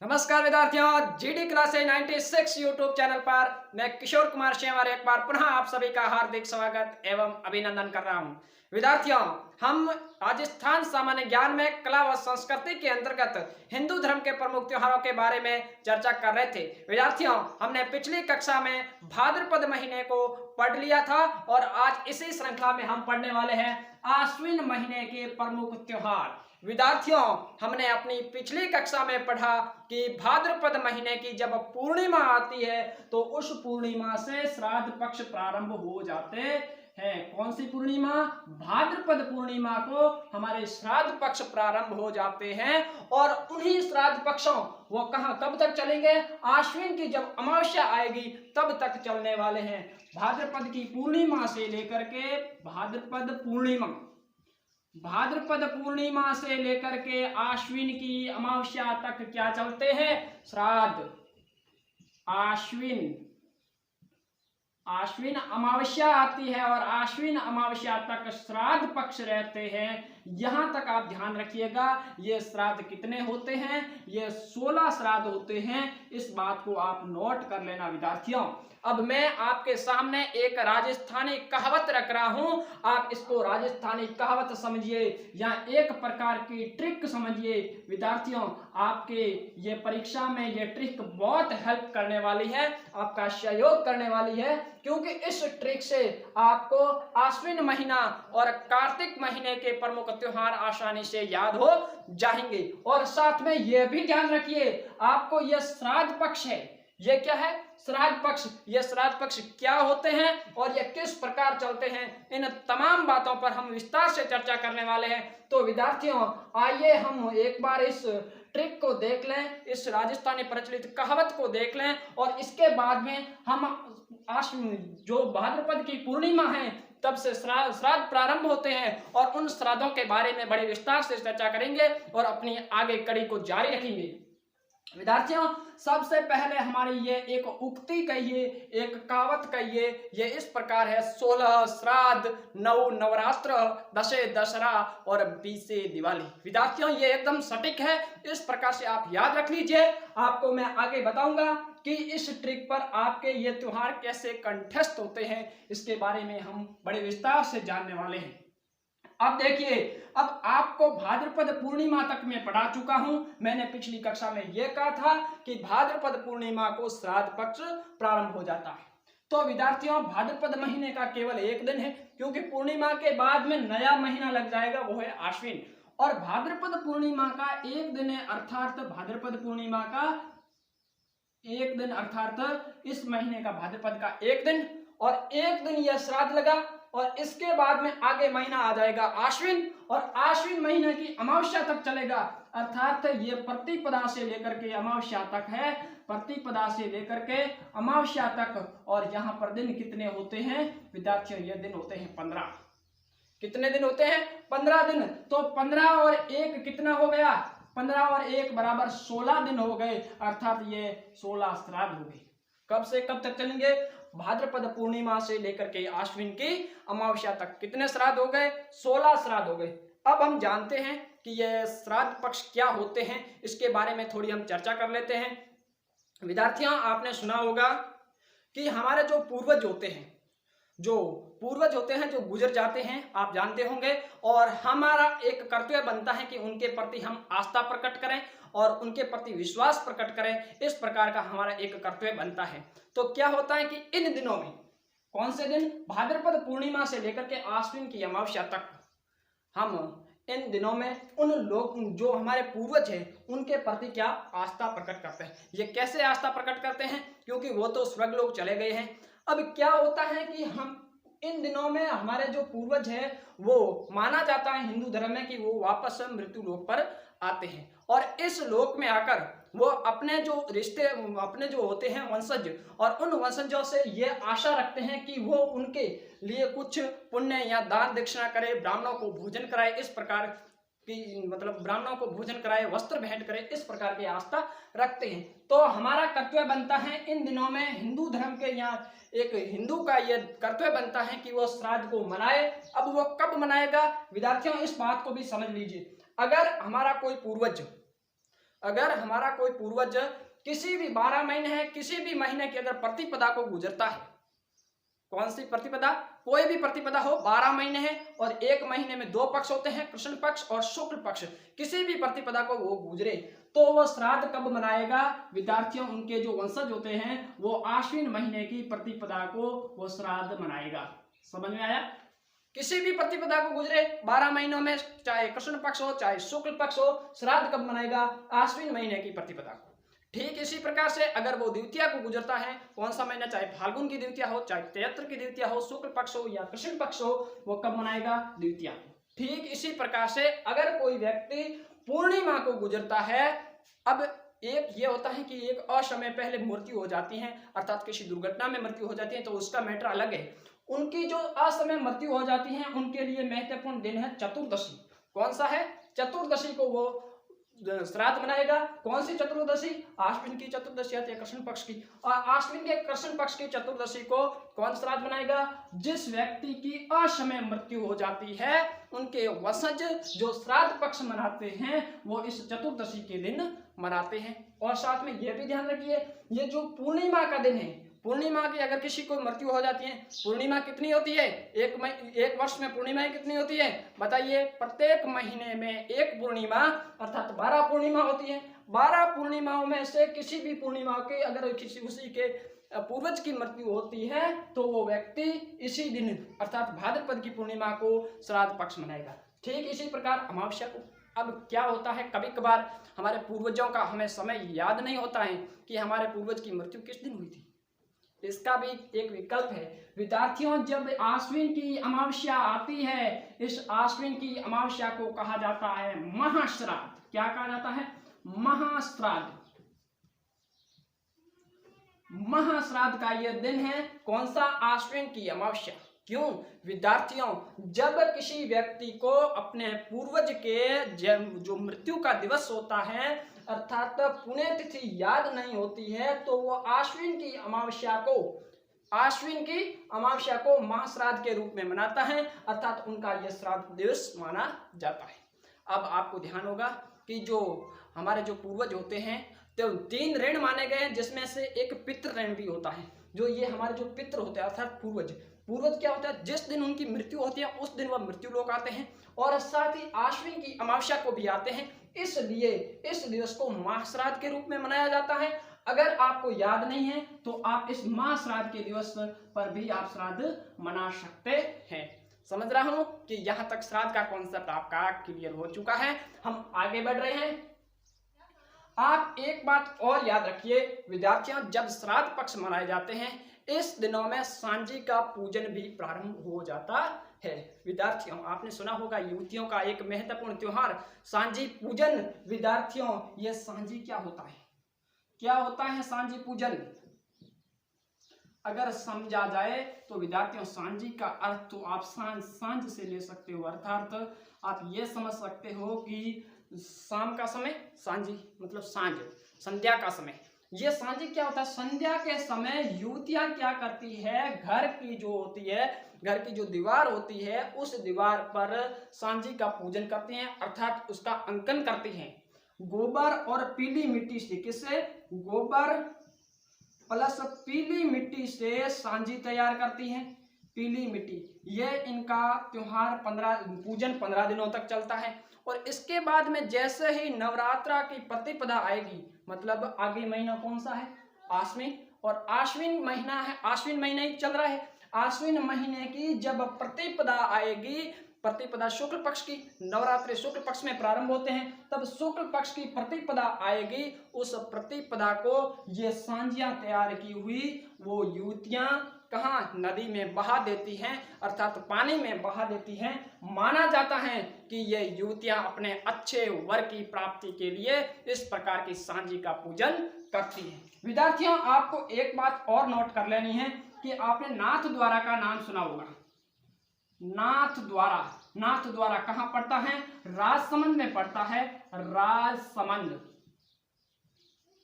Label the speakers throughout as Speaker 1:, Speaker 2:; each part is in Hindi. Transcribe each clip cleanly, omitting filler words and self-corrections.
Speaker 1: नमस्कार विद्यार्थियों, जीडी क्लासेस 96 यूट्यूब चैनल पर मैं किशोर कुमार शेवर एक बार पुनः आप सभी का हार्दिक स्वागत एवं अभिनंदन कर रहा हूं। विद्यार्थियों, हम राजस्थान सामान्य ज्ञान में कला व संस्कृति के अंतर्गत हिंदू धर्म के प्रमुख त्योहारों के बारे में चर्चा कर रहे थे। विद्यार्थियों, हमने पिछली कक्षा में भाद्रपद महीने को पढ़ लिया था और आज इसी श्रृंखला में हम पढ़ने वाले हैं आश्विन महीने के प्रमुख त्योहार। विद्यार्थियों, हमने अपनी पिछली कक्षा में पढ़ा कि भाद्रपद महीने की जब पूर्णिमा आती है तो उस पूर्णिमा से श्राद्ध पक्ष प्रारंभ हो जाते हैं। कौन सी पूर्णिमा? भाद्रपद पूर्णिमा को हमारे श्राद्ध पक्ष प्रारंभ हो जाते हैं और उन्हीं श्राद्ध पक्षों वो कब तक चलेंगे? आश्विन की जब अमावस्या आएगी तब तक चलने वाले हैं। भाद्रपद की पूर्णिमा से लेकर के भाद्रपद पूर्णिमा से लेकर के आश्विन की अमावस्या तक क्या चलते हैं? श्राद्ध। आश्विन अमावस्या आती है और आश्विन अमावस्या तक श्राद्ध पक्ष रहते हैं। यहां तक आप ध्यान रखिएगा। ये श्राद्ध कितने होते हैं? ये 16 श्राद्ध होते हैं। इस बात को आप नोट कर लेना विद्यार्थियों। अब मैं आपके सामने एक राजस्थानी कहावत रख रहा हूं। आप इसको राजस्थानी कहावत समझिए या एक प्रकार की ट्रिक समझिए। विद्यार्थियों, आपके ये परीक्षा में ये ट्रिक बहुत हेल्प करने वाली है, आपका सहयोग करने वाली है, क्योंकि इस ट्रिक से आपको आश्विन महीना और कार्तिक महीने के प्रमुख त्योहार आसानी से याद हो जाएंगे। और साथ में यह भी ध्यान रखिए, आपको यह श्राद्ध पक्ष है, ये क्या है? श्राद्ध पक्ष। ये श्राद्ध पक्ष क्या होते हैं और ये किस प्रकार चलते हैं, इन तमाम बातों पर हम विस्तार से चर्चा करने वाले हैं। तो विद्यार्थियों, आइए हम एक बार इस ट्रिक को देख लें, इस राजस्थानी प्रचलित कहावत को देख लें और इसके बाद में हम जो भाद्रपद की पूर्णिमा है तब से श्राद्ध प्रारंभ होते हैं और उन श्राद्धों के बारे में बड़े विस्तार से चर्चा करेंगे और अपनी आगे कड़ी को जारी रखेंगे। विद्यार्थियों, सबसे पहले हमारी ये एक उक्ति कहिए, एक कहावत कहिए, ये इस प्रकार है: 16 श्राद्ध, 9 नवरात्र, 10 दशहरा और 20 दिवाली। विद्यार्थियों, ये एकदम सटीक है। इस प्रकार से आप याद रख लीजिए। आपको मैं आगे बताऊंगा कि इस ट्रिक पर आपके ये त्योहार कैसे कंठस्थ होते हैं, इसके बारे में हम बड़े विस्तार से जानने वाले हैं। अब देखिए, अब आपको भाद्रपद पूर्णिमा तक मैं पढ़ा चुका हूं। मैंने पिछली कक्षा में यह कहा था कि भाद्रपद पूर्णिमा को श्राद्ध पक्ष प्रारंभ हो जाता है। तो विद्यार्थियों, भाद्रपद महीने का केवल एक दिन है, क्योंकि पूर्णिमा के बाद में नया महीना लग जाएगा, वो है आश्विन। और भाद्रपद पूर्णिमा का एक दिन है, अर्थात भाद्रपद पूर्णिमा का एक दिन, अर्थात इस महीने का भाद्रपद का एक दिन और एक दिन यह श्राद्ध लगा। और इसके बाद में आगे महीना आ जाएगा आश्विन और आश्विन महीने की अमावस्या तक चलेगा, अर्थात ये प्रतिपदा से लेकर के अमावस्या तक है, प्रतिपदा से लेकर के अमावस्या तक। और यहाँ पर दिन कितने होते हैं विद्यार्थियों? ये दिन होते हैं 15। कितने दिन होते हैं? 15 दिन। तो 15 और 1 कितना हो गया? 15 और 1 बराबर 16 दिन हो गए, अर्थात ये 16 श्राद्ध हो गए। कब से कब तक चलेंगे? भाद्रपद पूर्णिमा से लेकर के आश्विन की अमावस्या तक। कितने श्राद्ध हो गए? 16 श्राद्ध हो गए। अब हम जानते हैं कि ये श्राद्ध पक्ष क्या होते हैं, इसके बारे में थोड़ी हम चर्चा कर लेते हैं। विद्यार्थियों, आपने सुना होगा कि हमारे जो पूर्वज होते हैं, जो गुजर जाते हैं, आप जानते होंगे, और हमारा एक कर्तव्य बनता है कि उनके प्रति हम आस्था प्रकट करें और उनके प्रति विश्वास प्रकट करें। इस प्रकार का हमारा एक कर्तव्य बनता है। तो क्या होता है कि इन दिनों में, कौन से दिन? भाद्रपद पूर्णिमा से लेकर के आश्विन की अमावस्या तक, हम इन दिनों में उन लोग जो हमारे पूर्वज हैं उनके प्रति क्या आस्था प्रकट करते हैं। ये कैसे आस्था प्रकट करते हैं? क्योंकि वो तो स्वर्ग लोक चले गए हैं। अब क्या होता है कि हम इन दिनों में हमारे जो पूर्वज हैं वो माना जाता है हिंदू धर्म में कि वो वापस मृत्यु लोक पर आते हैं और इस लोक में आकर वो अपने जो रिश्ते, अपने जो होते हैं वंशज, और उन वंशजों से ये आशा रखते हैं कि वो उनके लिए कुछ पुण्य या दान दक्षिणा करे, ब्राह्मणों को भोजन कराए, इस प्रकार की, मतलब ब्राह्मणों को भोजन कराए, वस्त्र भेंट करे, इस प्रकार की आस्था रखते हैं। तो हमारा कर्तव्य बनता है इन दिनों में, हिंदू धर्म के यहाँ एक हिंदू का यह कर्तव्य बनता है कि वो श्राद्ध को मनाए। अब वो कब मनाएगा विद्यार्थियों, इस बात को भी समझ लीजिए। अगर हमारा कोई पूर्वज अगर हमारा कोई पूर्वज किसी भी 12 महीने है, किसी भी महीने की अगर प्रतिपदा को गुजरता है, कौन सी प्रतिपदा, कोई भी प्रतिपदा हो, 12 महीने है और एक महीने में 2 पक्ष होते हैं, कृष्ण पक्ष और शुक्ल पक्ष, किसी भी प्रतिपदा को वो गुजरे तो वो श्राद्ध कब मनाएगा? विद्यार्थियों, उनके जो वंशज होते हैं वो आश्विन महीने की प्रतिपदा को वो श्राद्ध मनाएगा। समझ में आया? किसी भी प्रतिपदा को गुजरे 12 महीनों में, चाहे कृष्ण पक्ष हो चाहे शुक्ल पक्ष हो, श्राद्ध कब मनाएगा? आश्विन महीने की प्रतिपदा को। ठीक इसी प्रकार से अगर वो द्वितीया को गुजरता है, कौन सा महीना, चाहे फाल्गुन की द्वितीया हो, चाहे चैत्र की द्वितीया हो, शुक्ल पक्ष हो या कृष्ण पक्ष हो, वो कब मनाएगा? द्वितीया। ठीक इसी प्रकार से अगर कोई व्यक्ति पूर्णिमा को गुजरता है, अब एक ये होता है कि एक असमय पहले मृत्यु हो जाती है, अर्थात किसी दुर्घटना में मृत्यु हो जाती है, तो उसका मैटर अलग है। उनकी जो असमय मृत्यु हो जाती है उनके लिए महत्वपूर्ण दिन है चतुर्दशी। कौन सा है? चतुर्दशी को वो श्राद्ध मनाएगा। कौन सी चतुर्दशी? आश्विन की चतुर्दशी आती है, कृष्ण पक्ष की, और आश्विन के कृष्ण पक्ष की चतुर्दशी को कौन श्राद्ध मनाएगा? जिस व्यक्ति की असमय मृत्यु हो जाती है उनके वंशज जो श्राद्ध पक्ष मनाते हैं वो इस चतुर्दशी के दिन मनाते हैं। और साथ में यह भी ध्यान रखिए, ये जो पूर्णिमा का दिन है, पूर्णिमा की अगर किसी को मृत्यु हो जाती है, पूर्णिमा कितनी होती है? एक वर्ष में पूर्णिमाएं कितनी होती है बताइए? प्रत्येक महीने में एक पूर्णिमा, अर्थात 12 पूर्णिमा होती है। 12 पूर्णिमाओं में से किसी भी पूर्णिमा के अगर किसी उसी के पूर्वज की मृत्यु होती है तो वो व्यक्ति इसी दिन अर्थात भाद्रपद की पूर्णिमा को श्राद्ध पक्ष मनाएगा। ठीक इसी प्रकार अमावस्या को। अब क्या होता है, कभी कभार हमारे पूर्वजों का हमें समय याद नहीं होता है कि हमारे पूर्वज की मृत्यु किस दिन हुई थी। इसका भी एक विकल्प है। विद्यार्थियों, जब आश्विन की अमावस्या आती है, इस आश्विन की अमावस्या को कहा जाता है महाश्राद्ध। क्या कहा जाता है? महाश्राद्ध। महाश्राद्ध का यह दिन है, कौन सा? आश्विन की अमावस्या। क्यों? विद्यार्थियों, जब किसी व्यक्ति को अपने पूर्वज के जो मृत्यु का दिवस होता है अर्थात पुण्यतिथि याद नहीं होती है तो वो आश्विन की अमावस्या को महाश्राद्ध के रूप में मनाता है, अर्थात उनका यह श्राद्ध दिवस माना जाता है। अब आपको ध्यान होगा कि जो हमारे जो पूर्वज होते हैं तो 3 ऋण माने गए हैं, जिसमें से एक पितृ ऋण भी होता है। जो ये हमारे जो पितृ होते हैं अर्थात पूर्वज क्या होता है? जिस दिन उनकी मृत्यु होती है उस दिन वह मृत्यु लोक आते हैं और साथ ही आश्विन की अमावस्या को भी आते हैं, इसलिए इस दिवस को महाश्राद्ध के रूप में मनाया जाता है। अगर आपको याद नहीं है तो आप इस महाश्राद्ध के दिवस पर भी आप श्राद्ध मना सकते हैं। समझ रहा हूं कि यहां तक श्राद्ध का कॉन्सेप्ट आपका क्लियर हो चुका है। हम आगे बढ़ रहे हैं। आप एक बात और याद रखिए विद्यार्थियों, जब श्राद्ध पक्ष मनाए जाते हैं इस दिनों में सांझी का पूजन भी प्रारंभ हो जाता है। विद्यार्थियों, आपने सुना होगा युवतियों का एक महत्वपूर्ण त्योहार सांझी पूजन। विद्यार्थियों, यह सांझी क्या होता है? क्या होता है सांझी पूजन? अगर समझा जाए तो विद्यार्थियों, सांझी का अर्थ तो आप सांझ से ले सकते हो, अर्थात आप ये समझ सकते हो कि शाम का समय, सांझी मतलब सांझ, संध्या का समय। ये सांझी क्या होता है? संध्या के समय युवतियां क्या करती है, घर की जो होती है, घर की जो दीवार होती है उस दीवार पर सांझी का पूजन करती हैं, अर्थात उसका अंकन करती हैं गोबर और पीली मिट्टी से। किससे? गोबर प्लस पीली मिट्टी से सांझी तैयार करती हैं। पीली मिट्टी, यह इनका त्योहार पूजन 15 दिनों तक चलता है। और इसके बाद में जैसे ही नवरात्रा की प्रतिपदा आएगी, मतलब आगे महीना कौन सा है? आश्विन, और आश्विन महीना है, आश्विन महीना ही चल रहा है। आश्विन महीने की जब प्रतिपदा आएगी, प्रतिपदा शुक्ल पक्ष की, नवरात्रि शुक्ल पक्ष में प्रारंभ होते हैं, तब शुक्ल पक्ष की प्रतिपदा आएगी। उस प्रतिपदा को ये सांझियां तैयार की हुई वो युवतियां कहाँ? नदी में बहा देती हैं, अर्थात पानी में बहा देती हैं। माना जाता है कि ये युवतियां अपने अच्छे वर की प्राप्ति के लिए इस प्रकार की सांझी का पूजन करती हैं। विद्यार्थियों, आपको एक बात और नोट कर लेनी है कि आपने नाथ द्वारा का नाम सुना होगा। नाथ द्वारा कहाँ पड़ता है? राजसमंद में पड़ता है। राजसमंद,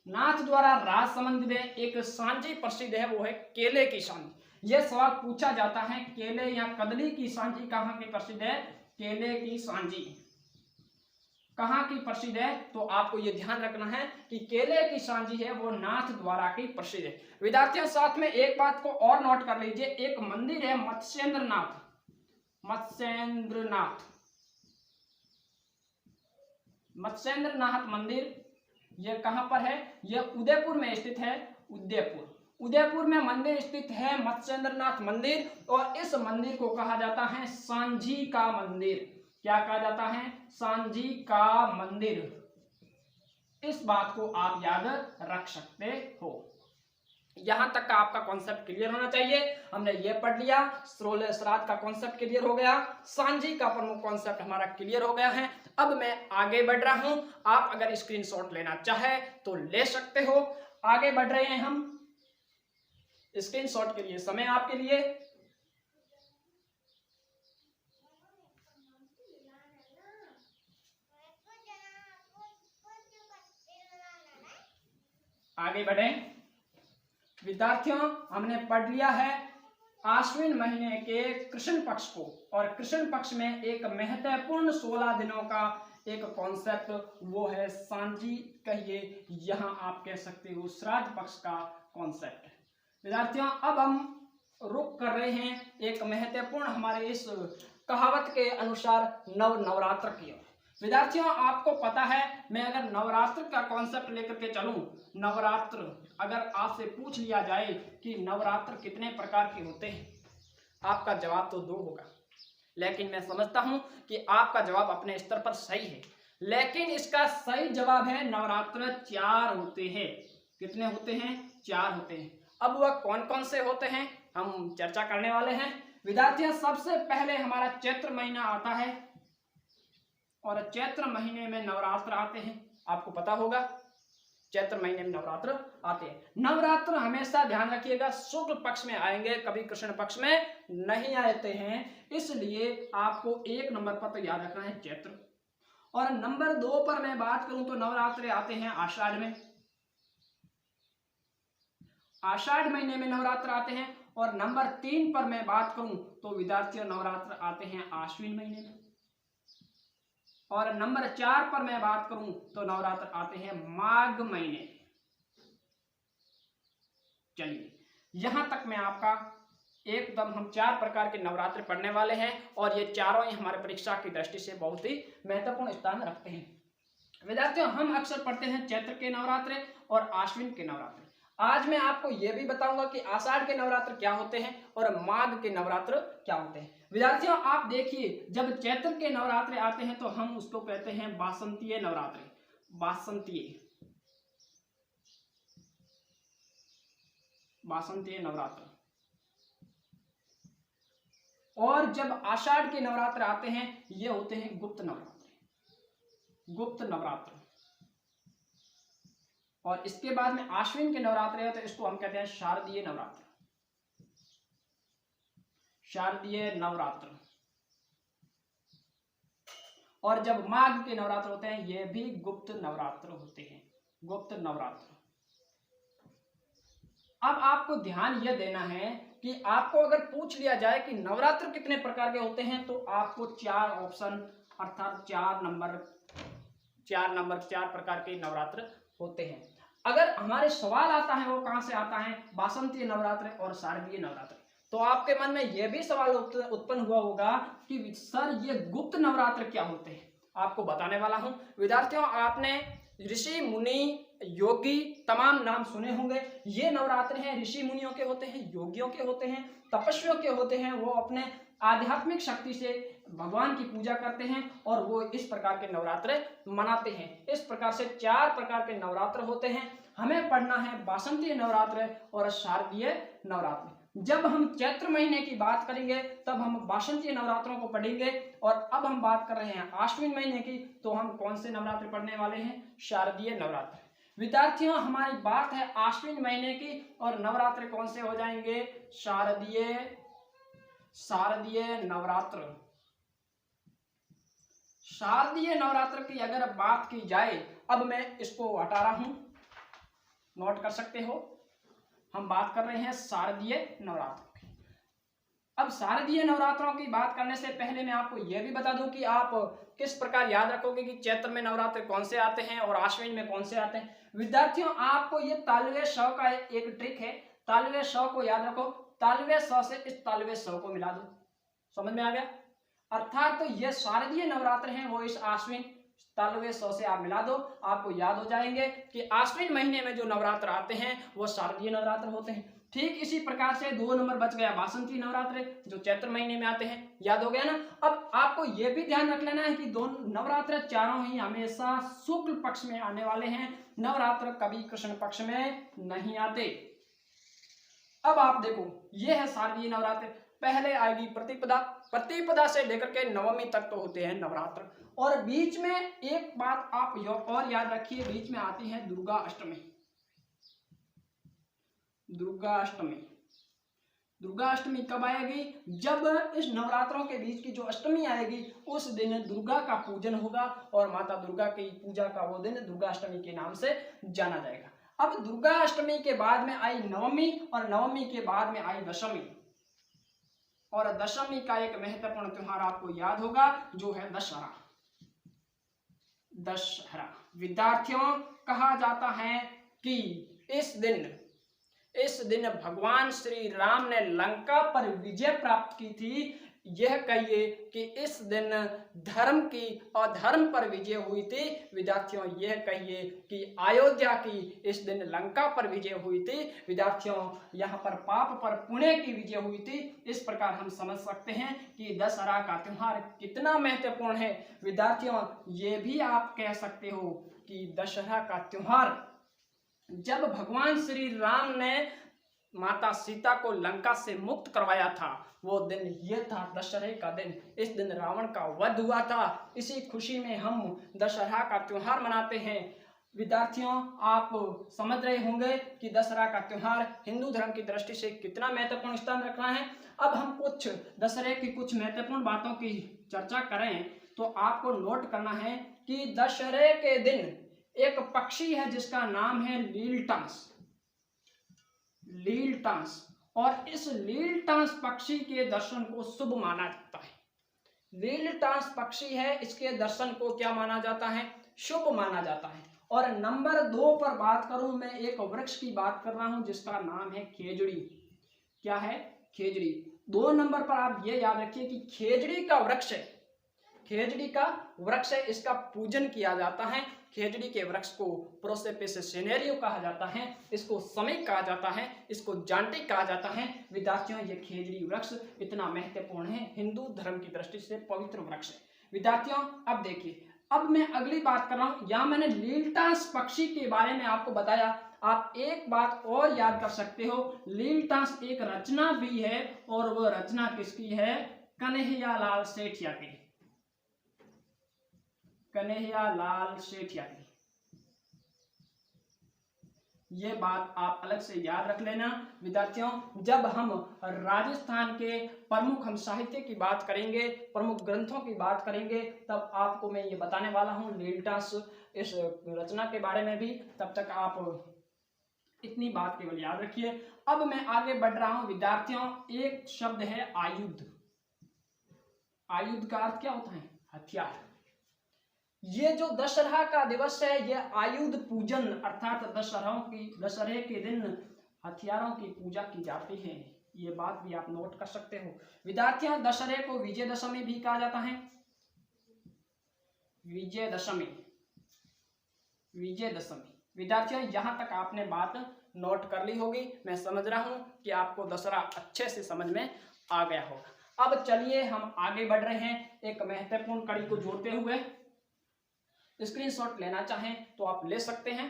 Speaker 1: नाथ द्वारा राजसमंद में एक सांझी प्रसिद्ध है, वो है केले की सांझी। यह सवाल पूछा जाता है, केले या कदली की सांझी कहाँ की प्रसिद्ध है? केले की सांझी कहाँ की प्रसिद्ध है, तो आपको ये ध्यान रखना है कि केले की सांजी है वो नाथ द्वारा की प्रसिद्ध है। विद्यार्थियों साथ में एक बात को और नोट कर लीजिए, एक मंदिर है मत्स्येंद्रनाथ, मत्स्येंद्रनाथ, मत्स्येंद्रनाथ मंदिर, यह कहां पर है, यह उदयपुर में स्थित है। उदयपुर में मंदिर स्थित है मत्स्येंद्रनाथ मंदिर, और इस मंदिर को कहा जाता है सांझी का मंदिर। क्या कहा जाता है, सांझी का मंदिर। इस बात को आप याद रख सकते हो। यहां तक का आपका कॉन्सेप्ट क्लियर होना चाहिए। हमने ये पढ़ लिया, 16 श्राद्ध का कॉन्सेप्ट क्लियर हो गया, सांझी का प्रमुख कॉन्सेप्ट हमारा क्लियर हो गया है। अब मैं आगे बढ़ रहा हूं, आप अगर स्क्रीनशॉट लेना चाहे तो ले सकते हो। आगे बढ़ रहे हैं हम, स्क्रीनशॉट के लिए समय आपके लिए। आगे बढ़े विद्यार्थियों, हमने पढ़ लिया है आश्विन महीने के कृष्ण पक्ष को, और कृष्ण पक्ष में एक महत्वपूर्ण 16 दिनों का एक कॉन्सेप्ट, वो है सांझी, कहिए यहां आप कह सकते हो श्राद्ध पक्ष का कॉन्सेप्ट। विद्यार्थियों अब हम रुक कर रहे हैं एक महत्वपूर्ण हमारे इस कहावत के अनुसार नवरात्र की ओर। विद्यार्थियों आपको पता है, मैं अगर नवरात्र का कॉन्सेप्ट लेकर के चलूं, नवरात्र अगर आपसे पूछ लिया जाए कि नवरात्र कितने प्रकार के होते हैं, आपका जवाब तो 2 होगा, लेकिन मैं समझता हूं कि आपका जवाब अपने स्तर पर सही है, लेकिन इसका सही जवाब है नवरात्र 4 होते हैं। कितने होते हैं, 4 होते हैं। अब वह कौन कौन से होते हैं हम चर्चा करने वाले हैं। विद्यार्थियों सबसे पहले हमारा चैत्र महीना आता है, और चैत्र महीने में नवरात्र आते हैं। आपको पता होगा चैत्र महीने में नवरात्र आते हैं। नवरात्र हमेशा ध्यान रखिएगा शुक्ल पक्ष में आएंगे, कभी कृष्ण पक्ष में नहीं आते हैं, इसलिए आपको 1 नंबर पर तो याद रखना है चैत्र। और नंबर 2 पर मैं बात करूं तो नवरात्र आते हैं आषाढ़ में, आषाढ़ महीने में नवरात्र आते हैं। और नंबर 3 पर मैं बात करूं तो विद्यार्थियों नवरात्र आते हैं आश्विन महीने में। और नंबर 4 पर मैं बात करूं तो नवरात्र आते हैं माघ महीने। चलिए यहां तक मैं आपका एकदम, हम 4 प्रकार के नवरात्र पढ़ने वाले हैं, और ये चारों ही हमारे परीक्षा की दृष्टि से बहुत ही महत्वपूर्ण स्थान रखते हैं। विद्यार्थियों हम अक्सर पढ़ते हैं चैत्र के नवरात्र और आश्विन के नवरात्र। आज मैं आपको यह भी बताऊंगा कि आषाढ़ के नवरात्र क्या होते हैं और माघ के नवरात्र क्या होते हैं। विद्यार्थियों आप देखिए, जब चैत्र के नवरात्र आते हैं तो हम उसको कहते हैं वासंतीय नवरात्र, वासंतीय नवरात्र। और जब आषाढ़ के नवरात्र आते हैं ये होते हैं गुप्त नवरात्र। और इसके बाद में आश्विन के नवरात्र है तो इसको हम कहते हैं शारदीय नवरात्र। और जब माघ के नवरात्र होते हैं ये भी गुप्त नवरात्र होते हैं, गुप्त नवरात्र। अब आपको ध्यान यह देना है कि आपको अगर पूछ लिया जाए कि नवरात्र कितने प्रकार के होते हैं तो आपको 4 ऑप्शन अर्थात 4 प्रकार के नवरात्र होते हैं। अगर हमारे सवाल आता है वो कहां से आता है, वासंतीय नवरात्र और शारदीय नवरात्र, तो आपके मन में यह भी सवाल उत्पन्न हुआ होगा कि सर ये गुप्त नवरात्र क्या होते हैं। आपको बताने वाला हूं। विद्यार्थियों आपने ऋषि मुनि योगी तमाम नाम सुने होंगे। ये नवरात्र हैं ऋषि मुनियों के होते हैं, योगियों के होते हैं, तपस्वियों के होते हैं। वो अपने आध्यात्मिक शक्ति से भगवान की पूजा करते हैं और वो इस प्रकार के नवरात्र मनाते हैं। इस प्रकार से 4 प्रकार के नवरात्र होते हैं। हमें पढ़ना है वासंतीय नवरात्र और शारदीय नवरात्र। जब हम चैत्र महीने की बात करेंगे तब हम वासंतीय नवरात्रों को पढ़ेंगे, और अब हम बात कर रहे हैं आश्विन महीने की, तो हम कौन से नवरात्र पढ़ने वाले हैं, शारदीय नवरात्र। विद्यार्थियों हमारी बात है आश्विन महीने की, और नवरात्र कौन से हो जाएंगे, शारदीय नवरात्र। शारदीय नवरात्र की अगर बात की जाए, अब मैं इसको हटा रहा हूं, नोट कर सकते हो। हम बात कर रहे हैं शारदीय नवरात्र की। अब शारदीय नवरात्रों की बात करने से पहले मैं आपको यह भी बता दूं कि आप किस प्रकार याद रखोगे कि चैत्र में नवरात्र कौन से आते हैं और आश्विन में कौन से आते हैं। विद्यार्थियों, आपको ये तालव्य श का एक ट्रिक है, तालव्य श को याद रखो, तालव्य स से इस तालव्य स को मिला दो, समझ में आ गया। अर्थात तो ये शारदीय नवरात्र हैं वो इस आश्विन तालव्य स से आप मिला दो, आपको याद हो जाएंगे कि आश्विन महीने में जो नवरात्र आते हैं वो शारदीय नवरात्र होते हैं। ठीक इसी प्रकार से 2 नंबर बच गया वासंती नवरात्र जो चैत्र महीने में आते हैं, याद हो गया ना। अब आपको यह भी ध्यान रख लेना है कि दोनों नवरात्र चारों ही हमेशा शुक्ल पक्ष में आने वाले हैं, नवरात्र कभी कृष्ण पक्ष में नहीं आते। अब आप देखो यह है शारदीय नवरात्र। पहले आएगी प्रतिपदा, प्रतिपदा से लेकर के नवमी तक तो होते हैं नवरात्र, और बीच में एक बात आप और याद रखिए, बीच में आती है दुर्गा अष्टमी। दुर्गा अष्टमी, दुर्गा अष्टमी कब आएगी? जब इस नवरात्रों के बीच की जो अष्टमी आएगी उस दिन दुर्गा का पूजन होगा और माता दुर्गा की पूजा का वो दिन दुर्गा अष्टमी के नाम से जाना जाएगा। अब दुर्गा अष्टमी के बाद में आई नवमी और नवमी के बाद में आई दशमी, और दशमी का एक महत्वपूर्ण त्योहार आपको याद होगा जो है दशहरा। दशहरा विद्यार्थियों कहा जाता है कि इस दिन भगवान श्री राम ने लंका पर विजय प्राप्त की थी। यह कहिए कि इस दिन धर्म की अधर्म पर विजय हुई थी। विद्यार्थियों यह कहिए कि अयोध्या की इस दिन लंका पर विजय हुई थी। विद्यार्थियों यहाँ पर पाप पर पुण्य की विजय हुई थी। इस प्रकार हम समझ सकते हैं कि दशहरा का त्योहार कितना महत्वपूर्ण है। विद्यार्थियों ये भी आप कह सकते हो कि दशहरा का त्योहार जब भगवान श्री राम ने माता सीता को लंका से मुक्त करवाया था वो दिन ये था दशहरे का दिन। इस दिन रावण का वध हुआ था। इसी खुशी में हम दशहरा का त्योहार मनाते हैं। विद्यार्थियों आप समझ रहे होंगे कि दशहरा का त्योहार हिंदू धर्म की दृष्टि से कितना महत्वपूर्ण स्थान रखना है। अब हम कुछ दशहरे की कुछ महत्वपूर्ण बातों की चर्चा करें तो आपको नोट करना है कि दशहरे के दिन एक पक्षी है जिसका नाम है लीलटांस। लीलटांस, और इस लीलटांस पक्षी के दर्शन को शुभ माना जाता है। लीलटांस पक्षी है, इसके दर्शन को क्या माना जाता है? शुभ माना जाता है। और नंबर 2 पर बात करूं, मैं एक वृक्ष की बात कर रहा हूं जिसका नाम है खेजड़ी। क्या है? खेजड़ी। 2 नंबर पर आप ये याद रखिए कि खेजड़ी का वृक्ष है, खेजड़ी का वृक्ष है, इसका पूजन किया जाता है। खेजड़ी के वृक्ष को प्रोसेपिस सिनेरियो कहा जाता है, इसको समिक कहा जाता है, इसको जांटी कहा जाता है। विद्यार्थियों ये खेजड़ी वृक्ष इतना महत्वपूर्ण है, हिंदू धर्म की दृष्टि से पवित्र वृक्ष है। विद्यार्थियों अब देखिए, अब मैं अगली बात कर रहा हूं। यहाँ मैंने लीलटांस पक्षी के बारे में आपको बताया। आप एक बात और याद कर सकते हो, लीलटांस एक रचना भी है और वो रचना किसकी है? कन्हैयालाल सेठिया की। कन्हैयालाल सेठिया की। ये बात आप अलग से याद रख लेना। विद्यार्थियों जब हम राजस्थान के प्रमुख हम साहित्य की बात करेंगे, प्रमुख ग्रंथों की बात करेंगे, तब आपको मैं ये बताने वाला हूँ लीलटांस इस रचना के बारे में भी। तब तक आप इतनी बात केवल याद रखिए। अब मैं आगे बढ़ रहा हूं विद्यार्थियों। एक शब्द है आयुध। आयुध का अर्थ क्या होता है? हथियार। ये जो दशहरा का दिवस है ये आयुध पूजन अर्थात दशहरे के दिन हथियारों की पूजा की जाती है। ये बात भी आप नोट कर सकते हो। विद्यार्थियों दशहरे को विजयदशमी भी कहा जाता है। विजयदशमी, विजयदशमी। विद्यार्थियों यहां तक आपने बात नोट कर ली होगी। मैं समझ रहा हूं कि आपको दशहरा अच्छे से समझ में आ गया होगा। अब चलिए हम आगे बढ़ रहे हैं एक महत्वपूर्ण कड़ी को जोड़ते हुए। स्क्रीनशॉट लेना चाहें तो आप ले सकते हैं।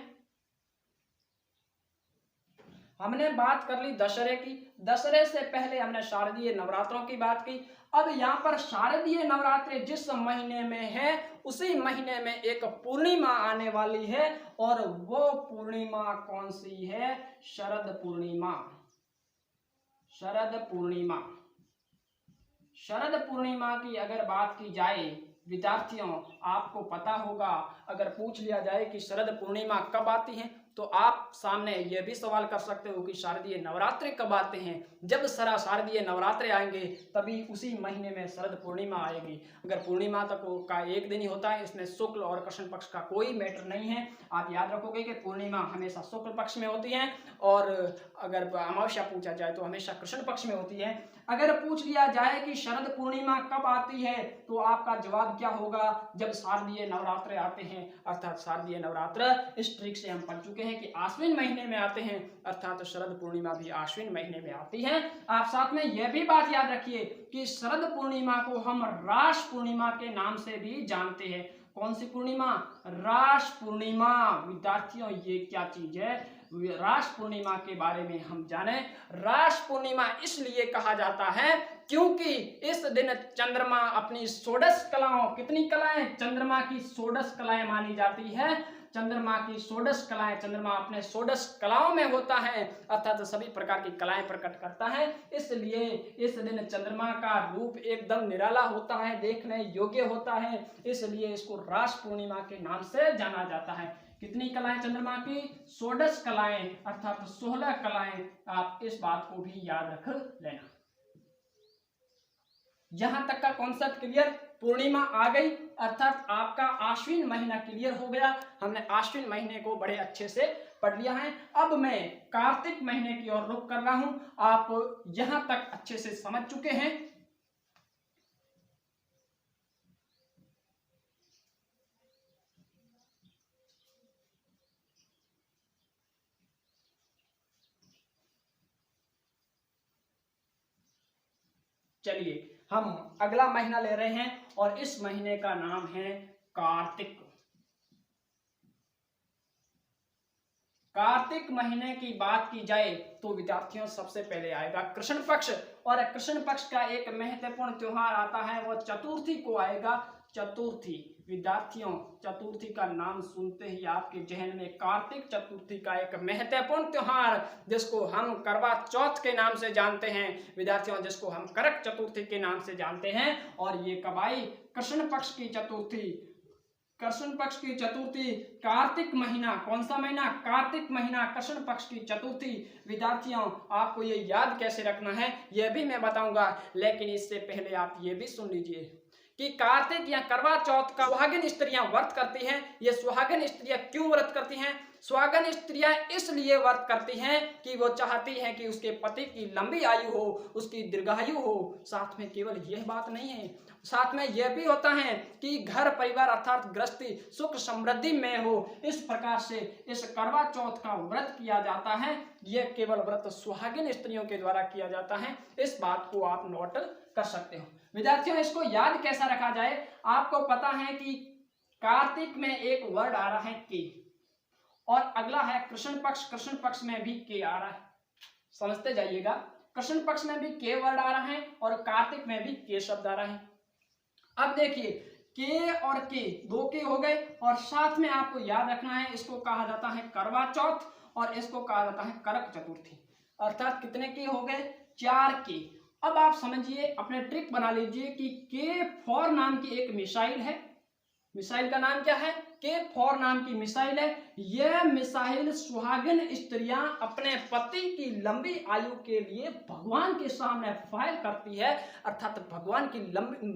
Speaker 1: हमने बात कर ली दशहरे की। दशहरे से पहले हमने शारदीय नवरात्रों की बात की। अब यहाँ पर शारदीय नवरात्रि जिस महीने में है उसी महीने में एक पूर्णिमा आने वाली है, और वो पूर्णिमा कौन सी है? शरद पूर्णिमा। शरद पूर्णिमा। शरद पूर्णिमा की अगर बात की जाए विद्यार्थियों आपको पता होगा, अगर पूछ लिया जाए कि शरद पूर्णिमा कब आती है तो आप सामने ये भी सवाल कर सकते हो कि शारदीय नवरात्रि कब आते हैं। जब शारदीय नवरात्रि आएंगे तभी उसी महीने में शरद पूर्णिमा आएगी। अगर पूर्णिमा तक का एक दिन ही होता है, इसमें शुक्ल और कृष्ण पक्ष का कोई मैटर नहीं है। आप याद रखोगे कि पूर्णिमा हमेशा शुक्ल पक्ष में होती है और अगर अमावस्या पूछा जाए तो हमेशा कृष्ण पक्ष में होती है। अगर पूछ लिया जाए कि शरद पूर्णिमा कब आती है तो आपका जवाब क्या होगा? जब शारदीय नवरात्र आते हैं, अर्थात शारदीय नवरात्र इस ट्रिक से हम पढ़ चुके हैं कि आश्विन महीने में आते हैं, अर्थात शरद पूर्णिमा भी आश्विन महीने में आती है। आप साथ में यह भी बात याद रखिए कि शरद पूर्णिमा को हम रास पूर्णिमा के नाम से भी जानते हैं। कौन सी पूर्णिमा? रास पूर्णिमा। विद्यार्थियों ये क्या चीज है? रास पूर्णिमा के बारे में हम जाने। रास पूर्णिमा इसलिए कहा जाता है क्योंकि इस दिन चंद्रमा अपनी षोडश कलाओं, कितनी कलाएं? चंद्रमा की षोडश कलाएं मानी जाती है। चंद्रमा की षोडश कलाएं, चंद्रमा अपने षोडश कलाओं में होता है, अर्थात सभी प्रकार की कलाएं प्रकट करता है। इसलिए इस दिन चंद्रमा का रूप एकदम निराला होता है, देखने योग्य होता है, इसलिए इसको रास पूर्णिमा के नाम से जाना जाता है। कितनी कलाएं चंद्रमा की? षोडश कलाएं, अर्थात 16 कलाएं। आप इस बात को भी याद रख लेना। यहां तक का कॉन्सेप्ट क्लियर? पूर्णिमा आ गई अर्थात आपका आश्विन महीना क्लियर हो गया। हमने आश्विन महीने को बड़े अच्छे से पढ़ लिया है। अब मैं कार्तिक महीने की ओर रुख कर रहा हूं। आप यहां तक अच्छे से समझ चुके हैं। चलिए हम अगला महीना ले रहे हैं और इस महीने का नाम है कार्तिक। कार्तिक महीने की बात की जाए तो विद्यार्थियों सबसे पहले आएगा कृष्ण पक्ष, और कृष्ण पक्ष का एक महत्वपूर्ण त्योहार आता है, वो चतुर्थी को आएगा। चतुर्थी विद्यार्थियों, चतुर्थी का नाम सुनते ही आपके जहन में कार्तिक चतुर्थी का एक महत्वपूर्ण त्योहार जिसको हम करवा चौथ के नाम से जानते हैं विद्यार्थियों, जिसको हम करक चतुर्थी के नाम से जानते हैं। और ये कब आई? कृष्ण पक्ष की चतुर्थी। कृष्ण पक्ष की चतुर्थी, कार्तिक महीना। कौन सा महीना? कार्तिक महीना, कृष्ण पक्ष की चतुर्थी। विद्यार्थियों आपको ये याद कैसे रखना है यह भी मैं बताऊंगा, लेकिन इससे पहले आप ये भी सुन लीजिए कि कार्तिक या करवा चौथ का सुहागिन स्त्रियां व्रत करती हैं। ये सुहागिन स्त्रियां क्यों व्रत करती हैं? सुहागिन स्त्रियां इसलिए व्रत करती हैं कि वो चाहती हैं कि उसके पति की लंबी आयु हो, उसकी दीर्घायु हो। साथ में केवल यह बात नहीं है, साथ में यह भी होता है कि घर परिवार अर्थात गृहस्थी सुख समृद्धि में हो। इस प्रकार से इस करवा चौथ का व्रत किया जाता है। यह केवल व्रत सुहागिन स्त्रियों के द्वारा किया जाता है। इस बात को आप नोट कर सकते हो। विद्यार्थियों इसको याद कैसा रखा जाए? आपको पता है कि कार्तिक में एक वर्ड आ रहा है के, और अगला है कृष्ण पक्ष। कृष्ण पक्ष में भी के आ रहा है, समझते जाइएगा। कृष्ण पक्ष में भी के वर्ड आ रहा है और कार्तिक में भी के शब्द आ रहा है। अब देखिए के और के, दो के हो गए, और साथ में आपको याद रखना है इसको कहा जाता है करवा चौथ और इसको कहा जाता है करक चतुर्थी। अर्थात कितने के हो गए? 4 के। अब आप समझिए, अपने ट्रिक बना लीजिए कि के फॉर नाम की एक मिसाइल है। मिसाइल का नाम क्या है? के फॉर नाम की मिसाइल है। यह मिसाइल सुहागिन स्त्रियां अपने पति की लंबी आयु के लिए भगवान के सामने फायर करती है, अर्थात भगवान की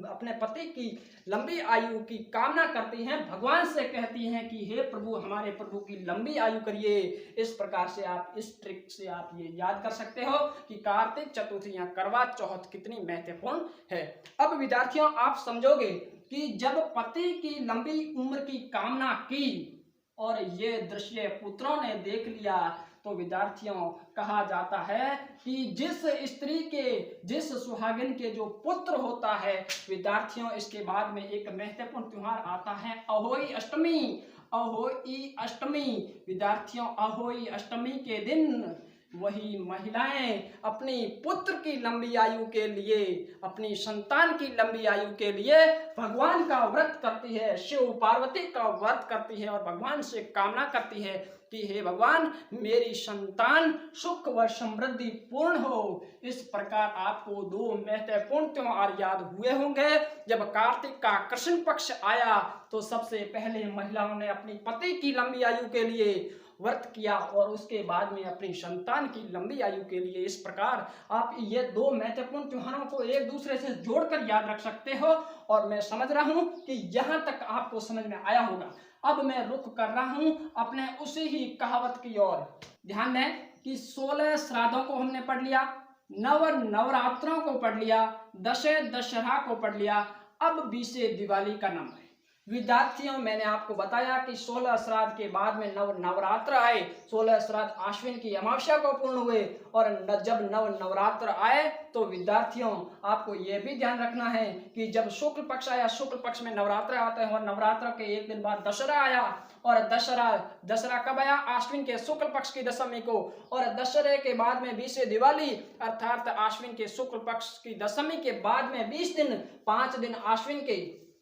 Speaker 1: अपने पति की लंबी आयु की कामना करती हैं, भगवान से कहती हैं कि हे प्रभु, हमारे प्रभु की लंबी आयु करिए। इस प्रकार से आप इस ट्रिक से आप ये याद कर सकते हो कि कार्तिक चतुर्थी या करवा चौथ कितनी महत्वपूर्ण है। अब विद्यार्थियों आप समझोगे कि जब पति की लंबी उम्र की कामना की और ये दृश्य पुत्रों ने देख लिया, तो विद्यार्थियों कहा जाता है कि जिस सुहागिन के जो पुत्र होता है, विद्यार्थियों इसके बाद में एक महत्वपूर्ण त्योहार आता है अहोई अष्टमी। अहोई अष्टमी विद्यार्थियों, अहोई अष्टमी के दिन वही महिलाएं अपनी पुत्र की लंबी आयु के लिए, अपनी संतान की लंबी आयु के लिए भगवान का व्रत करती है, शिव पार्वती का व्रत करती है और भगवान से कामना करती है कि हे भगवान, मेरी संतान सुख व समृद्धि पूर्ण हो। इस प्रकार आपको 2 महत्वपूर्ण त्योहार याद हुए होंगे। जब कार्तिक का कृष्ण पक्ष आया तो सबसे पहले महिलाओं ने अपनी पति की लंबी आयु के लिए व्रत किया और उसके बाद में अपनी संतान की लंबी आयु के लिए इस प्रकार आप ये दो महत्वपूर्ण त्योहारों को एक दूसरे से जोड़कर याद रख सकते हो। और मैं समझ रहा हूं कि यहां तक आपको समझ में आया होगा। अब मैं रुख कर रहा हूं अपने उसी ही कहावत की ओर। ध्यान दें कि 16 श्राद्धों को हमने पढ़ लिया, नवरात्रों को पढ़ लिया, दशहरा को पढ़ लिया, अब 20 दिवाली का नाम है। विद्यार्थियों, मैंने आपको बताया कि 16 श्राद्ध के बाद में नवरात्र आए, 16 श्राद्ध आश्विन की अमावस्या को पूर्ण हुए और जब नवरात्र आए तो विद्यार्थियों आपको यह भी ध्यान रखना है कि जब शुक्ल पक्ष आया, शुक्ल पक्ष में नवरात्र आते हैं और नवरात्र के एक दिन बाद दशहरा आया। और दशहरा कब आया? आश्विन के शुक्ल पक्ष की दशमी को। और दशहरे के बाद में 20 दिवाली अर्थात आश्विन के शुक्ल पक्ष की दशमी के बाद में 20 दिन, 5 दिन आश्विन के,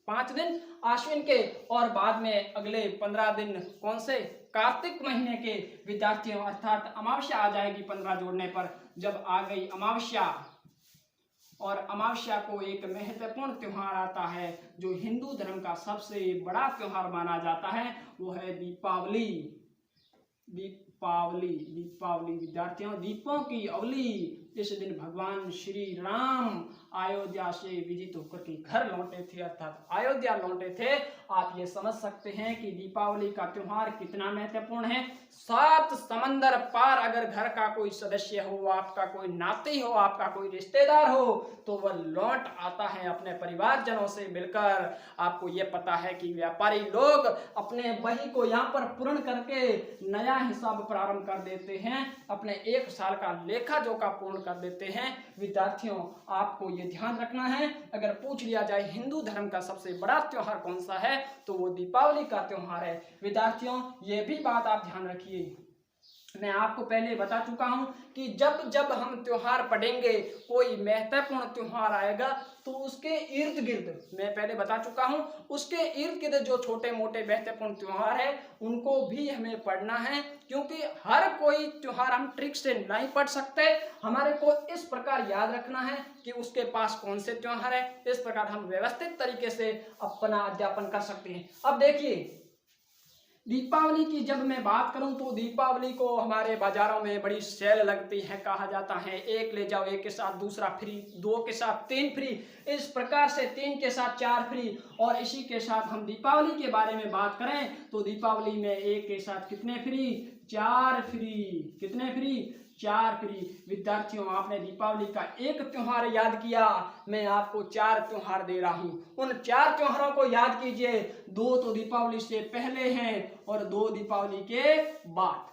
Speaker 1: 5 दिन आश्विन के और बाद में अगले 15 दिन कौन से? कार्तिक महीने के विद्यार्थियों अर्थात अमावस्या आ जाएगी 15 जोड़ने पर। जब आ गई अमावस्या और अमावस्या को एक महत्वपूर्ण त्योहार आता है जो हिंदू धर्म का सबसे बड़ा त्योहार माना जाता है, वो है दीपावली। दीपावली विद्यार्थियों, दीपों की अवली। इस दिन भगवान श्री राम अयोध्या से विजित होकर के घर लौटे थे अर्थात अयोध्या लौटे थे। आप ये समझ सकते हैं कि दीपावली का त्योहार कितना महत्वपूर्ण है। 7 समंदर पार अगर घर का कोई सदस्य हो, आपका कोई नाती हो, आपका कोई रिश्तेदार हो, तो वह लौट आता है अपने परिवारजनों से मिलकर। आपको ये पता है कि व्यापारी लोग अपने बही को यहाँ पर पूर्ण करके नया हिसाब प्रारंभ कर देते हैं, अपने 1 साल का लेखा जोखा पूर्ण कर देते हैं। विद्यार्थियों, आपको ये ध्यान रखना है, अगर पूछ लिया जाए हिंदू धर्म का सबसे बड़ा त्योहार कौन सा है तो वो दीपावली का त्योहार है। विद्यार्थियों, ये भी बात आप ध्यान रखिए, मैं आपको पहले बता चुका हूं कि जब जब हम त्योहार पढ़ेंगे, कोई महत्वपूर्ण त्योहार आएगा तो उसके इर्द गिर्द, मैं पहले बता चुका हूं, उसके इर्द गिर्द जो छोटे मोटे महत्वपूर्ण त्योहार है उनको भी हमें पढ़ना है, क्योंकि हर कोई त्योहार हम ट्रिक से नहीं पढ़ सकते। हमारे को इस प्रकार याद रखना है कि उसके पास कौन से त्योहार है, इस प्रकार हम व्यवस्थित तरीके से अपना अध्यापन कर सकते हैं। अब देखिए, दीपावली की जब मैं बात करूं तो दीपावली को हमारे बाजारों में बड़ी सेल लगती है। कहा जाता है 1 ले जाओ, 1 के साथ दूसरा फ्री, 2 के साथ 3 फ्री, इस प्रकार से 3 के साथ 4 फ्री। और इसी के साथ हम दीपावली के बारे में बात करें तो दीपावली में 1 के साथ कितने फ्री? 4 फ्री। कितने फ्री? 4 फ्री। विद्यार्थियों, आपने दीपावली का एक त्योहार याद किया, मैं आपको 4 त्योहार दे रहा हूं। उन 4 त्योहारों को याद कीजिए। 2 तो दीपावली से पहले हैं और 2 दीपावली के बाद।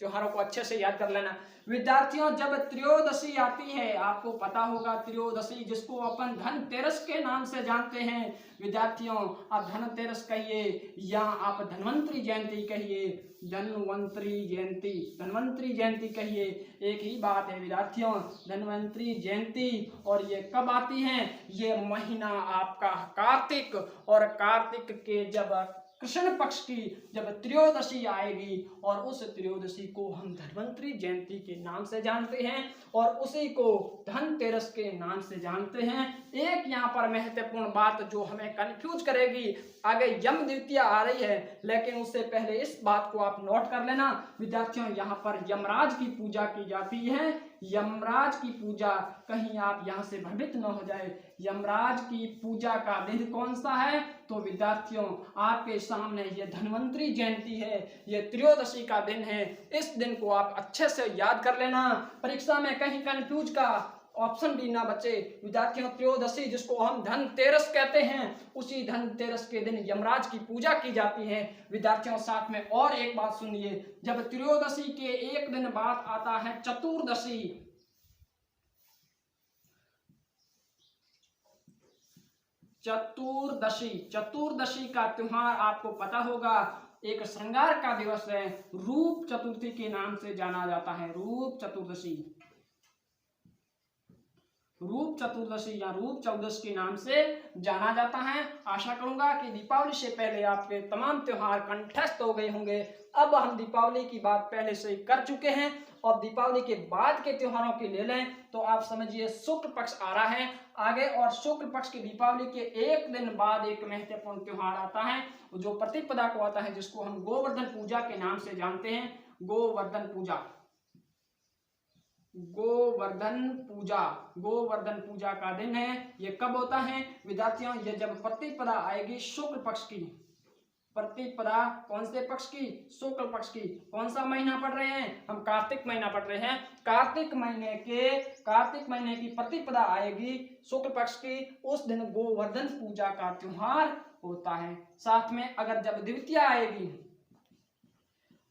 Speaker 1: त्योहारों को अच्छे से याद कर लेना। विद्यार्थियों, जब त्रयोदशी आती है, आपको पता होगा त्रयोदशी जिसको अपन धनतेरस के नाम से जानते हैं। विद्यार्थियों, आप धनतेरस कहिए या आप धन्वंतरी जयंती कहिए, धन्वंतरी जयंती कहिए, एक ही बात है विद्यार्थियों। धन्वंतरी जयंती, और ये कब आती है? ये महीना आपका कार्तिक, और कार्तिक के जब कृष्ण पक्ष की जब त्रयोदशी आएगी, और उस त्रयोदशी को हम धन्वंतरी जयंती के नाम से जानते हैं और उसी को धनतेरस के नाम से जानते हैं। एक यहाँ पर महत्वपूर्ण बात जो हमें कंफ्यूज करेगी, आगे यम द्वितीया आ रही है, लेकिन उससे पहले इस बात को आप नोट कर लेना विद्यार्थियों, यहाँ पर यमराज की पूजा की जाती है। यमराज की पूजा, कहीं आप यहाँ से भ्रमित न हो जाए, यमराज की पूजा का दिन कौन सा है? तो विद्यार्थियों, आपके सामने ये धन्वंतरी जयंती है, ये त्रयोदशी का दिन है। इस दिन को आप अच्छे से याद कर लेना, परीक्षा में कहीं कंफ्यूज का ऑप्शन भी ना बचे। विद्यार्थियों, त्रयोदशी जिसको हम धनतेरस कहते हैं, उसी धनतेरस के दिन यमराज की पूजा की जाती है। विद्यार्थियों, साथ में और एक बात सुनिए, जब त्रयोदशी के एक दिन बाद आता है चतुर्दशी, चतुर्दशी का त्योहार आपको पता होगा, एक श्रृंगार का दिवस है, रूप चतुर्थी के नाम से जाना जाता है। रूप चतुर्दशी या रूप चौदश के नाम से जाना जाता है। आशा करूंगा कि दीपावली से पहले आपके तमाम त्योहार कंठस्थ हो गए होंगे। अब हम दीपावली की बात पहले से ही कर चुके हैं और दीपावली के बाद के त्योहारों की ले लें तो आप समझिए शुक्ल पक्ष आ रहा है। आगे। और शुक्ल पक्ष की दीपावली के एक दिन बाद एक महत्वपूर्ण त्योहार आता है जो प्रतिपदा को आता है, जिसको हम गोवर्धन पूजा के नाम से जानते हैं। गोवर्धन पूजा, गोवर्धन पूजा, गोवर्धन पूजा का दिन है। ये कब होता है विद्यार्थियों? ये जब प्रतिपदा आएगी शुक्ल पक्ष की। प्रतिपदा कौन से पक्ष की? शुक्ल पक्ष की। कौन सा महीना पढ़ रहे हैं हम? कार्तिक महीना पढ़ रहे हैं। कार्तिक महीने की प्रतिपदा आएगी शुक्ल पक्ष की, उस दिन गोवर्धन पूजा का त्योहार होता है। साथ में अगर जब द्वितीया आएगी,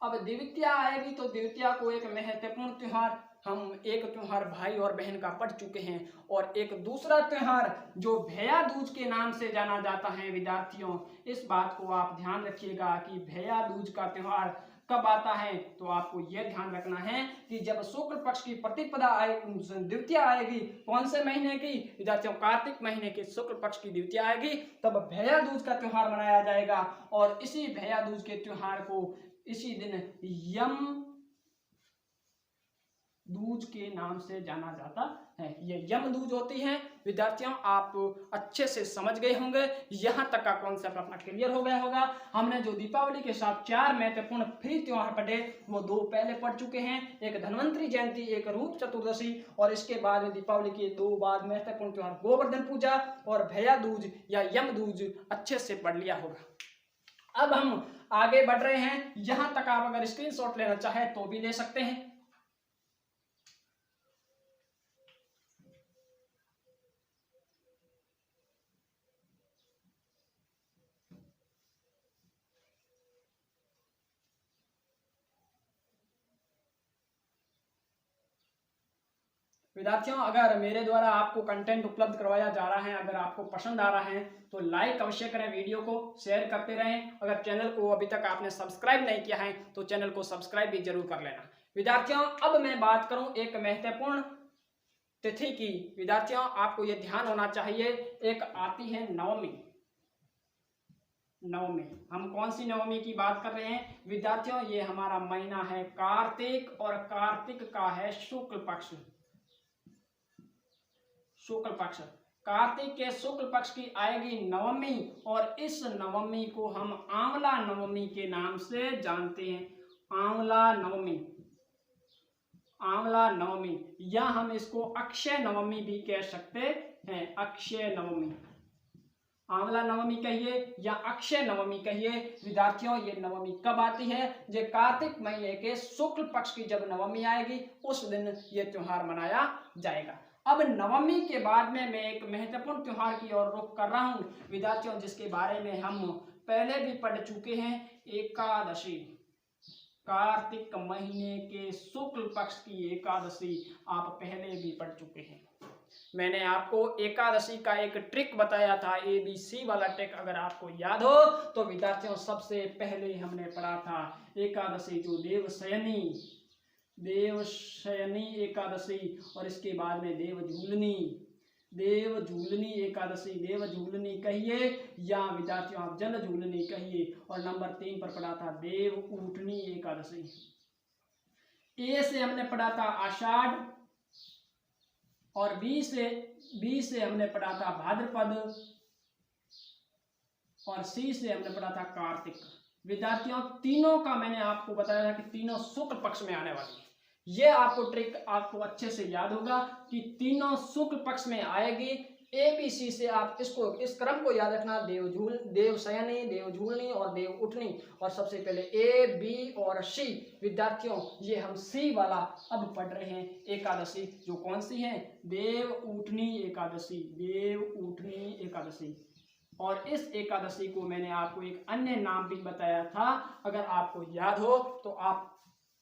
Speaker 1: अब द्वितीया आएगी तो द्वितीया को एक महत्वपूर्ण त्योहार, हम एक त्योहार भाई और बहन का पढ़ चुके हैं, और एक दूसरा त्योहार जो भैया दूज के नाम से जाना जाता है विद्यार्थियों। इस बात को आप ध्यान रखिएगा कि भैया दूज का त्योहार कब आता है, तो आपको यह ध्यान रखना है कि जब शुक्ल पक्ष की प्रतिपदा द्वितीया आएगी, कौन से महीने की विद्यार्थियों? कार्तिक महीने के शुक्ल पक्ष की द्वितीया आएगी, तब भैया दूज का त्योहार मनाया जाएगा। और इसी भैया दूज के त्योहार को इसी दिन यम दूज के नाम से जाना जाता है। ये यम दूज होती है विद्यार्थियों। आप अच्छे से समझ गए होंगे, यहाँ तक का कॉन्सेप्ट अपना क्लियर हो गया होगा। हमने जो दीपावली के साथ 4 महत्वपूर्ण फ्री त्योहार पढ़े वो 2 पहले पढ़ चुके हैं, एक धन्वंतरी जयंती, एक रूप चतुर्दशी, और इसके बाद दीपावली के 2 बाद महत्वपूर्ण त्योहार गोवर्धन पूजा और भैया दूज या यम दूज अच्छे से पढ़ लिया होगा। अब हम आगे बढ़ रहे हैं। यहाँ तक आप अगर स्क्रीनशॉट लेना चाहे तो भी ले सकते हैं। विद्यार्थियों, अगर मेरे द्वारा आपको कंटेंट उपलब्ध करवाया जा रहा है, अगर आपको पसंद आ रहा है तो लाइक अवश्य करें, वीडियो को शेयर करते रहें। अगर चैनल को अभी तक आपने सब्सक्राइब नहीं किया है तो चैनल को सब्सक्राइब भी जरूर कर लेना। विद्यार्थियों, अब मैं बात करूं एक महत्वपूर्ण तिथि की। विद्यार्थियों, आपको यह ध्यान होना चाहिए, एक आती है नवमी। नवमी, हम कौन सी नवमी की बात कर रहे हैं विद्यार्थियों? ये हमारा महीना है कार्तिक, और कार्तिक का है शुक्ल पक्ष। शुक्ल पक्ष, कार्तिक के शुक्ल पक्ष की आएगी नवमी, और इस नवमी को हम आंवला नवमी के नाम से जानते हैं। आंवला नवमी, आंवला नवमी, या हम इसको अक्षय नवमी भी कह सकते हैं। अक्षय नवमी, आंवला नवमी कहिए या अक्षय नवमी कहिए। विद्यार्थियों, ये नवमी कब आती है? ये कार्तिक महीने के शुक्ल पक्ष की जब नवमी आएगी उस दिन ये त्योहार मनाया जाएगा। अब नवमी के बाद में मैं एक महत्वपूर्ण त्योहार की ओर रुख कर रहा हूं विद्यार्थियों, जिसके बारे में हम पहले भी पढ़ चुके हैं। एकादशी, कार्तिक महीने के शुक्ल पक्ष की एकादशी आप पहले भी पढ़ चुके हैं। मैंने आपको एकादशी का एक ट्रिक बताया था, ABC वाला ट्रिक, अगर आपको याद हो तो विद्यार्थियों। सबसे पहले हमने पढ़ा था एकादशी जो देवशयनी एकादशी, और इसके बाद में देवझूलनी एकादशी। देवझूलनी कहिए या विद्यार्थियों आप जल झूलनी कहिए। और नंबर 3 पर पढ़ा था देवउठनी एकादशी। ए से हमने पढ़ा था आषाढ़, और बी से हमने पढ़ा था भाद्रपद, और सी से हमने पढ़ा था कार्तिक। विद्यार्थियों, तीनों का मैंने आपको बताया था कि तीनों शुक्ल पक्ष में आने वाली है। ये आपको ट्रिक आपको अच्छे से याद होगा कि तीनों शुक्ल पक्ष में आएगी। ABC से आप इसको, इस क्रम को याद रखना, देवशयनी, देवझूलनी और देवउठनी। और सबसे पहले A, B और C। विद्यार्थियों, ये हम C वाला अब पढ़ रहे हैं एकादशी, जो कौन सी है? देवउठनी एकादशी। देवउठनी एकादशी। और इस एकादशी को मैंने आपको एक अन्य नाम भी बताया था, अगर आपको याद हो तो आप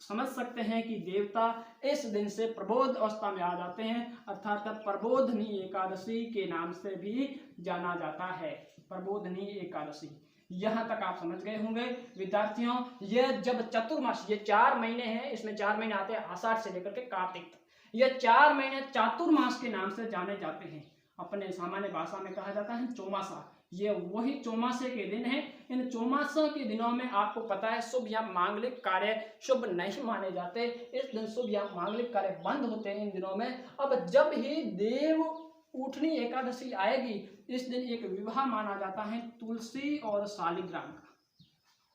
Speaker 1: समझ सकते हैं कि देवता इस दिन से प्रबोध अवस्था में आ जाते हैं, अर्थात प्रबोधनी एकादशी के नाम से भी जाना जाता है। प्रबोधनी एकादशी, यहाँ तक आप समझ गए होंगे विद्यार्थियों। ये जब चतुर्मास, ये 4 महीने हैं, इसमें 4 महीने आते हैं आषाढ़ से लेकर के कार्तिक तक। ये 4 महीने चातुर्मास के नाम से जाने जाते हैं। अपने सामान्य भाषा में कहा जाता है चौमासा। ये वही चौमासे के दिन है। इन चौमासों के दिनों में आपको पता है शुभ या मांगलिक कार्य शुभ नहीं माने जाते। इस दिन शुभ या मांगलिक कार्य बंद होते हैं इन दिनों में। अब जब ही देव ऊठनी एकादशी आएगी, इस दिन एक विवाह माना जाता है तुलसी और शालिग्राम का।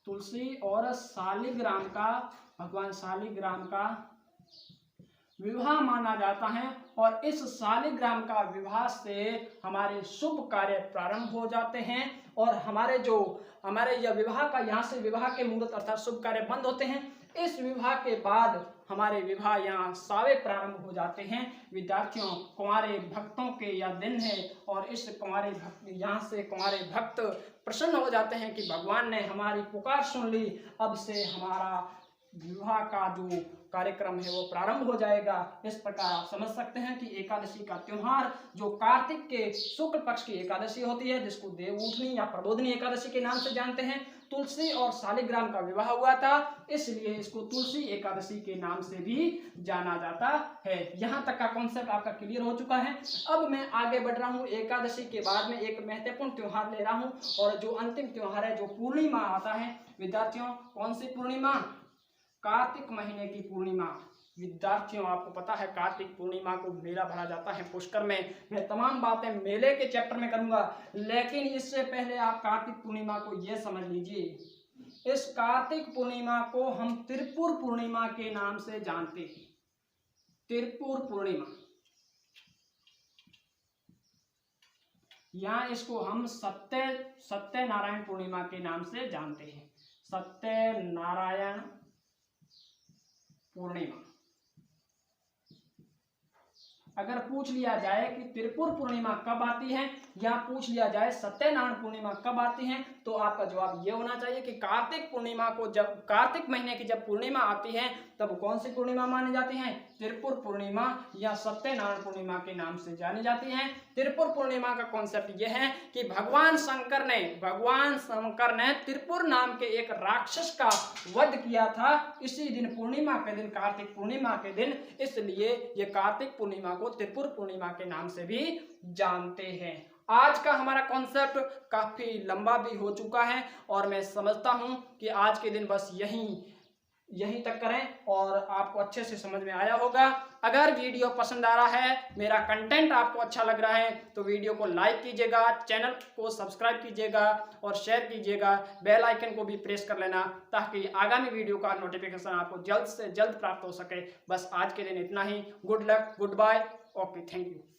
Speaker 1: तुलसी और शालिग्राम का, भगवान शालिग्राम का विवाह माना जाता है और इस शालिग्राम का विवाह से हमारे शुभ कार्य प्रारंभ हो जाते हैं और हमारे यह विवाह का, यहाँ से विवाह के मुहूर्त अर्थात शुभ कार्य बंद होते हैं। इस विवाह के बाद हमारे विवाह यहाँ सावे प्रारंभ हो जाते हैं। विद्यार्थियों, कुंवारे भक्तों के यह दिन है और इस कुंवारे भक्त, यहाँ से कुंवारे भक्त प्रसन्न हो जाते हैं कि भगवान ने हमारी पुकार सुन ली, अब से हमारा विवाह का जो कार्यक्रम है वो प्रारंभ हो जाएगा। इस प्रकार आप समझ सकते हैं कि एकादशी का त्योहार जो कार्तिक के शुक्ल पक्ष की एकादशी होती है, जिसको देवउठनी या प्रबोधनी एकादशी के नाम से जानते हैं, तुलसी और शालिग्राम का विवाह हुआ था, इसलिए इसको तुलसी एकादशी के नाम से भी जाना जाता है। यहाँ तक का कॉन्सेप्ट आपका क्लियर हो चुका है। अब मैं आगे बढ़ रहा हूँ। एकादशी के बाद में एक महत्वपूर्ण त्योहार ले रहा हूँ और जो अंतिम त्योहार है, जो पूर्णिमा आता है। विद्यार्थियों, कौन सी पूर्णिमा? कार्तिक महीने की पूर्णिमा। विद्यार्थियों, आपको पता है कार्तिक पूर्णिमा को मेला भरा जाता है पुष्कर में। मैं तमाम बातें मेले के चैप्टर में करूंगा, लेकिन इससे पहले आप कार्तिक पूर्णिमा को यह समझ लीजिए, इस कार्तिक पूर्णिमा को हम त्रिपुर पूर्णिमा के नाम से जानते हैं। त्रिपुर पूर्णिमा, यहाँ इसको हम सत्यनारायण पूर्णिमा के नाम से जानते हैं। सत्यनारायण पूर्णिमा। अगर पूछ लिया जाए कि त्रिपुर पूर्णिमा कब आती है या पूछ लिया जाए सत्यनारायण पूर्णिमा कब आती है, तो आपका जवाब ये होना चाहिए कि कार्तिक पूर्णिमा को, जब कार्तिक महीने की जब पूर्णिमा आती है तब कौन सी पूर्णिमा मानी जाती है? त्रिपुर पूर्णिमा या सत्यनारायण पूर्णिमा के नाम से जानी जाती है। त्रिपुर पूर्णिमा का कॉन्सेप्ट यह है कि भगवान शंकर ने त्रिपुर नाम के एक राक्षस का वध किया था इसी दिन, पूर्णिमा के दिन, कार्तिक पूर्णिमा के दिन, इसलिए ये कार्तिक पूर्णिमा को त्रिपुर पूर्णिमा के नाम से भी जानते हैं। आज का हमारा कॉन्सेप्ट काफी लंबा भी हो चुका है और मैं समझता हूं कि आज के दिन बस यहीं तक करें और आपको अच्छे से समझ में आया होगा। अगर वीडियो पसंद आ रहा है, मेरा कंटेंट आपको अच्छा लग रहा है, तो वीडियो को लाइक कीजिएगा, चैनल को सब्सक्राइब कीजिएगा और शेयर कीजिएगा। बेल आइकन को भी प्रेस कर लेना ताकि आगामी वीडियो का नोटिफिकेशन आपको जल्द से जल्द प्राप्त हो सके। बस आज के दिन इतना ही। Good luck, good bye, okay, thank you.